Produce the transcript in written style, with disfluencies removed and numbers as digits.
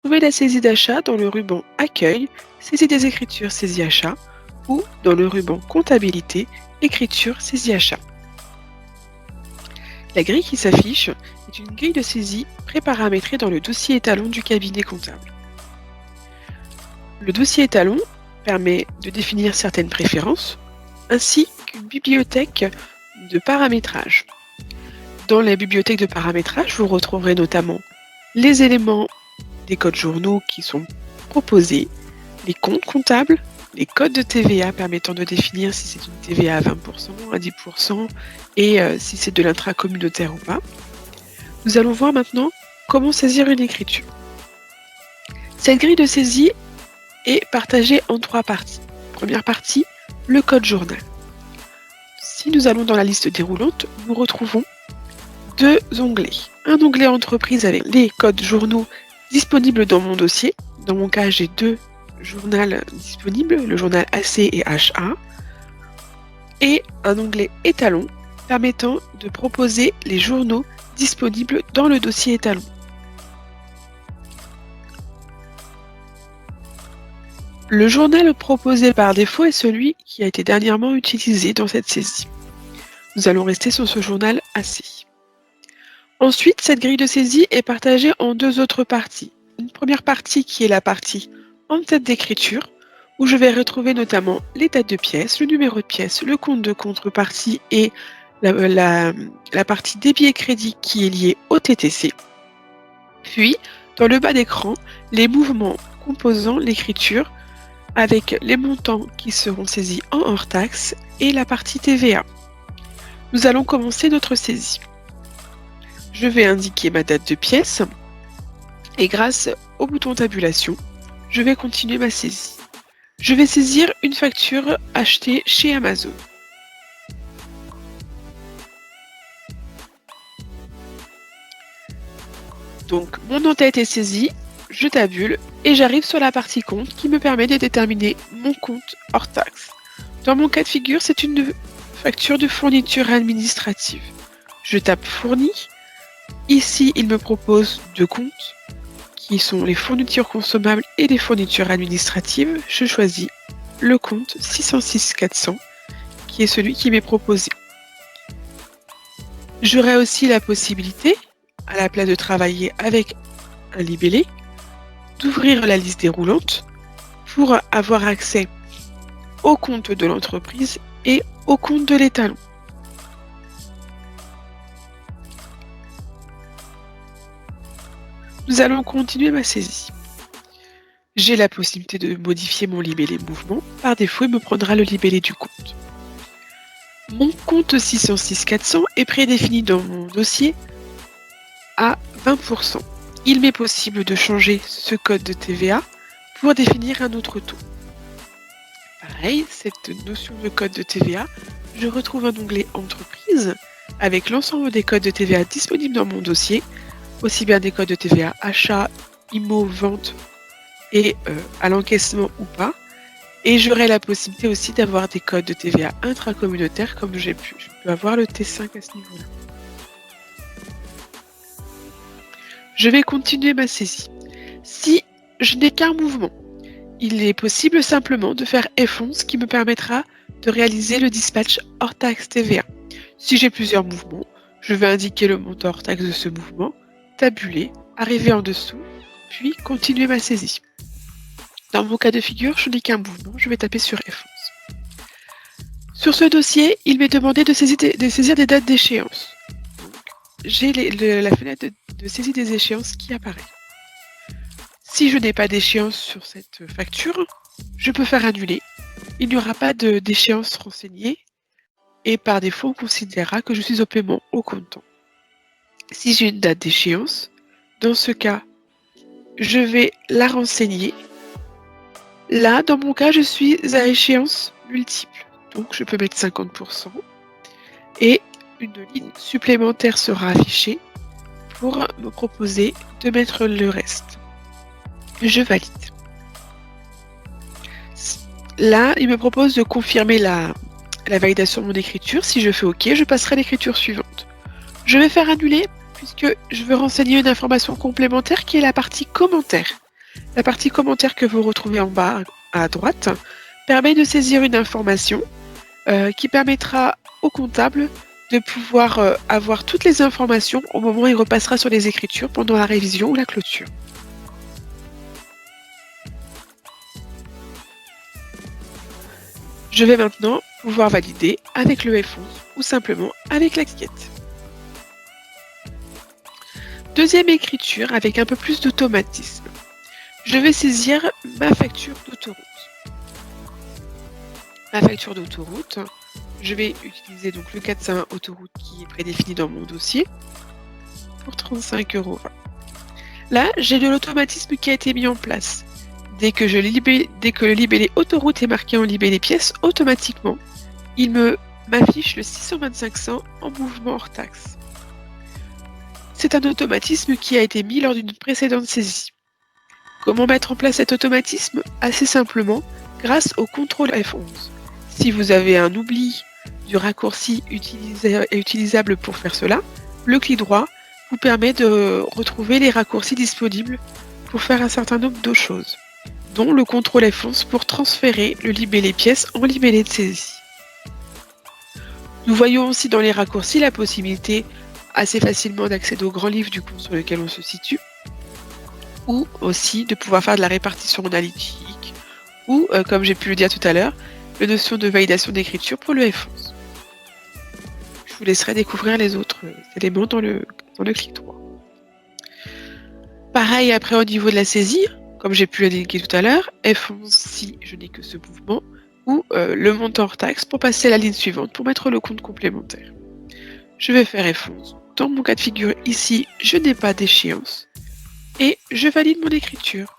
Trouvez la saisie d'achat dans le ruban Accueil, saisie des écritures saisie achat ou dans le ruban Comptabilité, écriture saisie achat. La grille qui s'affiche est une grille de saisie préparamétrée dans le dossier étalon du cabinet comptable. Le dossier étalon permet de définir certaines préférences ainsi qu'une bibliothèque de paramétrage. Dans la bibliothèque de paramétrage, vous retrouverez notamment les éléments des codes journaux qui sont proposés, les comptes comptables, les codes de TVA permettant de définir si c'est une TVA à 20%, à 10% et si c'est de l'intracommunautaire ou pas. Nous allons voir maintenant comment saisir une écriture. Cette grille de saisie est partagée en 3 parties. Première partie, le code journal. Si nous allons dans la liste déroulante, nous retrouvons 2 onglets. Un onglet entreprise avec les codes journaux disponibles dans mon dossier. Dans mon cas, j'ai 2 journaux disponibles, le journal AC et HA. Et un onglet étalon permettant de proposer les journaux disponibles dans le dossier étalon. Le journal proposé par défaut est celui qui a été dernièrement utilisé dans cette saisie. Nous allons rester sur ce journal AC. Ensuite, cette grille de saisie est partagée en 2 autres parties. Une première partie qui est la partie en tête d'écriture, où je vais retrouver notamment les dates de pièces, le numéro de pièce, le compte de contrepartie et la partie débit et crédit qui est liée au TTC. Puis, dans le bas d'écran, les mouvements composant l'écriture avec les montants qui seront saisis en hors taxe et la partie TVA. Nous allons commencer notre saisie. Je vais indiquer ma date de pièce et grâce au bouton tabulation, je vais continuer ma saisie. Je vais saisir une facture achetée chez Amazon. Donc, mon en-tête est saisi, je tabule et j'arrive sur la partie compte qui me permet de déterminer mon compte hors taxe. Dans mon cas de figure, c'est une facture de fourniture administrative. Je tape fourni. Ici, il me propose 2 comptes qui sont les fournitures consommables et les fournitures administratives. Je choisis le compte 606 400 qui est celui qui m'est proposé. J'aurai aussi la possibilité, à la place de travailler avec un libellé, d'ouvrir la liste déroulante pour avoir accès au compte de l'entreprise et au compte de l'étalon. Nous allons continuer ma saisie. J'ai la possibilité de modifier mon libellé mouvement. Par défaut, il me prendra le libellé du compte. Mon compte 606 400 est prédéfini dans mon dossier à 20%. Il m'est possible de changer ce code de TVA pour définir un autre taux. Pareil, cette notion de code de TVA, je retrouve un onglet Entreprise avec l'ensemble des codes de TVA disponibles dans mon dossier, aussi bien des codes de TVA achat, IMO, vente et à l'encaissement ou pas. Et j'aurai la possibilité aussi d'avoir des codes de TVA intracommunautaires comme je peux avoir le T5 à ce niveau-là. Je vais continuer ma saisie. Si je n'ai qu'un mouvement, il est possible simplement de faire F11 qui me permettra de réaliser le dispatch hors taxe TVA. Si j'ai plusieurs mouvements, je vais indiquer le montant hors taxe de ce mouvement, tabuler, arriver en dessous, puis continuer ma saisie. Dans mon cas de figure, je n'ai qu'un mouvement, je vais taper sur F11. Sur ce dossier, il m'est demandé de saisir des dates d'échéance. J'ai la fenêtre de saisie des échéances qui apparaît. Si je n'ai pas d'échéance sur cette facture, je peux faire annuler. Il n'y aura pas d'échéance renseignée et par défaut, on considérera que je suis au paiement au comptant. Si j'ai une date d'échéance, dans ce cas, je vais la renseigner. Là, dans mon cas, je suis à échéance multiple. Donc, je peux mettre 50% et une ligne supplémentaire sera affichée pour me proposer de mettre le reste. Je valide. Là, il me propose de confirmer la validation de mon écriture. Si je fais OK, je passerai à l'écriture suivante. Je vais faire annuler puisque je veux renseigner une information complémentaire qui est la partie commentaire. La partie commentaire que vous retrouvez en bas à droite permet de saisir une information qui permettra au comptable de pouvoir avoir toutes les informations au moment où il repassera sur les écritures pendant la révision ou la clôture. Je vais maintenant pouvoir valider avec le F11 ou simplement avec l'étiquette. Deuxième écriture avec un peu plus d'automatisme. Je vais saisir ma facture d'autoroute. Ma facture d'autoroute, je vais utiliser donc le 401 autoroute qui est prédéfini dans mon dossier pour 35,20 €. Là, j'ai de l'automatisme qui a été mis en place. Dès que le libellé autoroute est marqué en libellé pièce, automatiquement, il m'affiche le 625 en mouvement hors taxe. C'est un automatisme qui a été mis lors d'une précédente saisie. Comment mettre en place cet automatisme? Assez simplement, grâce au contrôle F11. Si vous avez un oubli du raccourci utilisable pour faire cela, le clic droit vous permet de retrouver les raccourcis disponibles pour faire un certain nombre de choses, dont le contrôle F11 pour transférer le libellé pièce en libellé de saisie. Nous voyons aussi dans les raccourcis la possibilité assez facilement d'accéder au grand livre du compte sur lequel on se situe, ou aussi de pouvoir faire de la répartition analytique, ou, comme j'ai pu le dire tout à l'heure, la notion de validation d'écriture pour le F11. Je vous laisserai découvrir les autres éléments dans le clic droit. Pareil après au niveau de la saisie, comme j'ai pu l'indiquer tout à l'heure, F11 si je n'ai que ce mouvement, ou le montant hors taxe pour passer à la ligne suivante pour mettre le compte complémentaire. Je vais faire F11. Dans mon cas de figure ici, je n'ai pas d'échéance et je valide mon écriture.